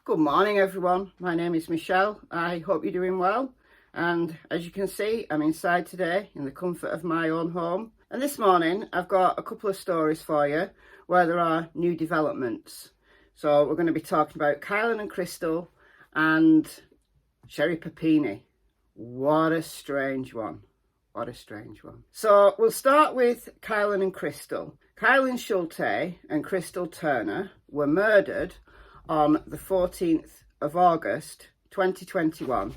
Good morning everyone, my name is Michelle. I hope you're doing well, and as you can see I'm inside today in the comfort of my own home, and this morning I've got a couple of stories for you where there are new developments. So we're going to be talking about Kylen Crystal and Sherri Papini. What a strange one. What a strange one. So we'll start with Kylen and Crystal. Kylen Schulte and Crystal Turner were murdered on the 14th of August 2021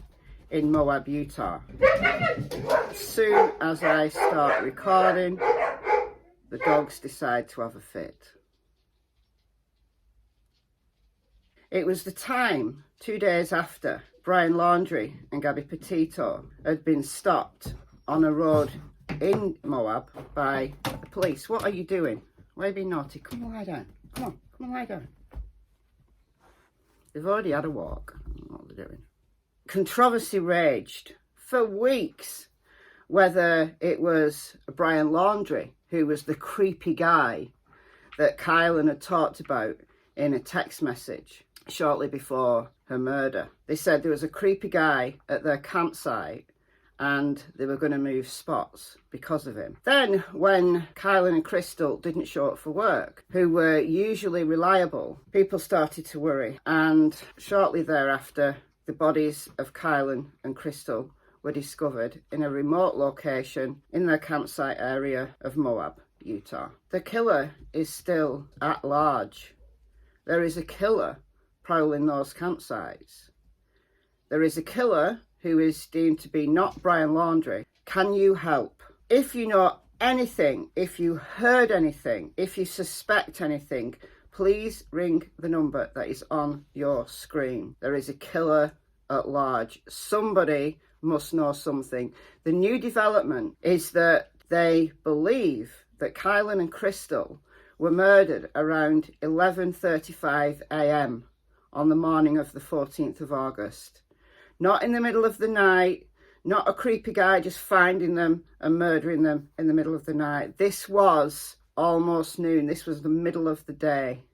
in Moab, Utah. As soon as I start recording, the dogs decide to have a fit. It was the time 2 days after Brian Laundrie and Gabby Petito had been stopped on a road in Moab by the police. What are you doing? Why are you being naughty? Come on, lie down. Come on, lie down. They've already had a walk. I don't know what they're doing. Controversy raged for weeks whether it was Brian Laundrie who was the creepy guy that Kylen had talked about in a text message shortly before her murder. They said there was a creepy guy at their campsite and they were going to move spots because of him. Then, when Kylen and Crystal didn't show up for work, who were usually reliable, people started to worry. And shortly thereafter, the bodies of Kylen and Crystal were discovered in a remote location in their campsite area of Moab, Utah. The killer is still at large. There is a killer prowling those campsites. There is a killer who is deemed to be not Brian Laundrie. Can you help? If you know anything, if you heard anything, if you suspect anything, please ring the number that is on your screen. There is a killer at large. Somebody must know something. The new development is that they believe that Kylen and Crystal were murdered around 11:35 a.m. on the morning of the 14th of August. Not in the middle of the night, not a creepy guy just finding them and murdering them in the middle of the night. This was almost noon. This was the middle of the day.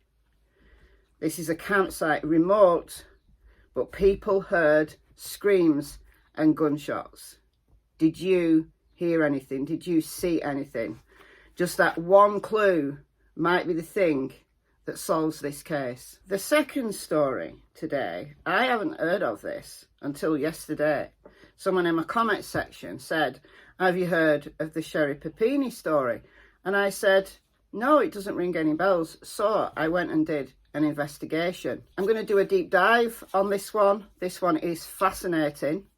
This is a campsite, remote, but people heard screams and gunshots. Did you hear anything? Did you see anything? Just that one clue might be the thing that solves this case. The second story today, I haven't heard of this until yesterday. Someone in my comment section said, have you heard of the Sherri Papini story? And I said, no, it doesn't ring any bells. So I went and did an investigation. I'm going to do a deep dive on this one. This one is fascinating.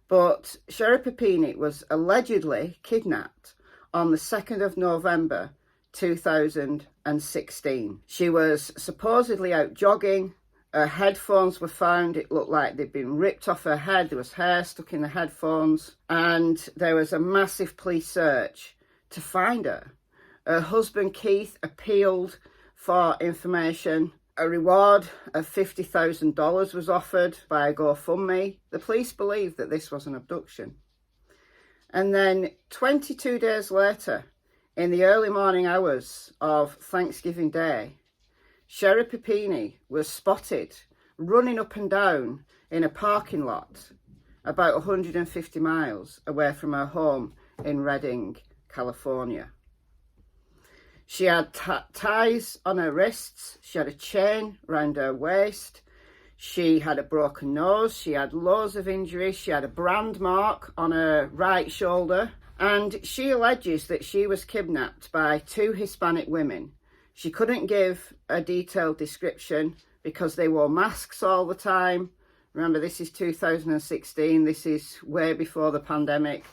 But Sherri Papini was allegedly kidnapped on the 2nd of November 2016. She was supposedly out jogging. Her headphones were found. It looked like they'd been ripped off her head. There was hair stuck in the headphones, and there was a massive police search to find her. Her husband Keith appealed for information. A reward of $50,000 was offered by a GoFundMe. The police believed that this was an abduction. And then 22 days later, in the early morning hours of Thanksgiving Day, Sherri Papini was spotted running up and down in a parking lot about 150 miles away from her home in Redding, California. She had ties on her wrists, she had a chain around her waist, she had a broken nose, she had loads of injuries, she had a brand mark on her right shoulder, and she alleges that she was kidnapped by two Hispanic women. She couldn't give a detailed description because they wore masks all the time. Remember, this is 2016, this is way before the pandemic,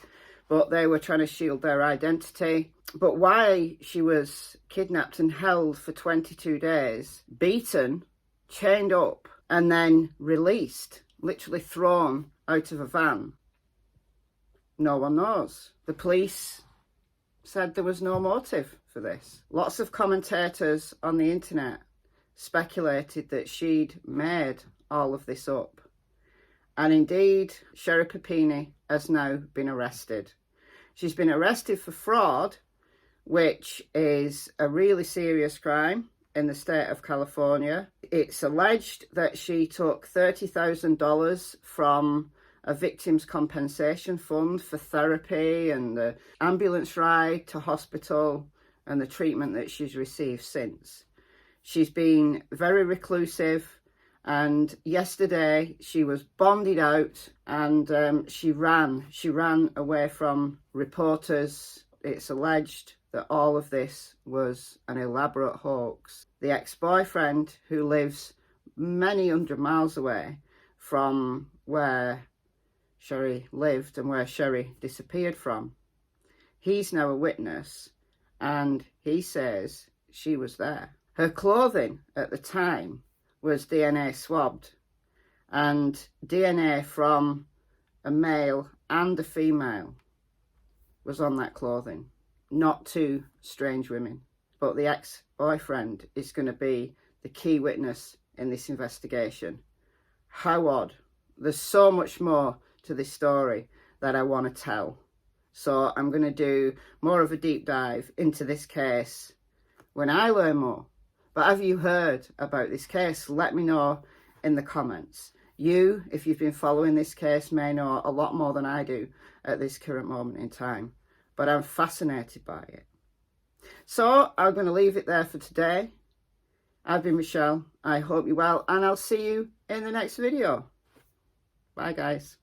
but they were trying to shield their identity. But why she was kidnapped and held for 22 days, beaten, chained up, and then released, literally thrown out of a van, no one knows. The police said there was no motive for this. Lots of commentators on the internet speculated that she'd made all of this up. And indeed, Sherri Papini has now been arrested. She's been arrested for fraud, which is a really serious crime. in the state of California. It's alleged that she took $30,000 from a victims compensation fund for therapy and the ambulance ride to hospital and the treatment that she's received since. She's been very reclusive, and yesterday she was bonded out, and she ran away from reporters. It's alleged that all of this was an elaborate hoax. The ex-boyfriend, who lives many hundred miles away from where Sherri lived and where Sherri disappeared from, he's now a witness, and he says she was there. Her clothing at the time was DNA swabbed, and DNA from a male and a female was on that clothing. Not two strange women, but the ex-boyfriend is going to be the key witness in this investigation. How odd. There's so much more to this story that I want to tell. So I'm going to do more of a deep dive into this case when I learn more. But have you heard about this case? Let me know in the comments. You, if you've been following this case, may know a lot more than I do at this current moment in time. But I'm fascinated by it. So I'm going to leave it there for today. I've been Michelle. I hope you're well, and I'll see you in the next video. Bye, guys.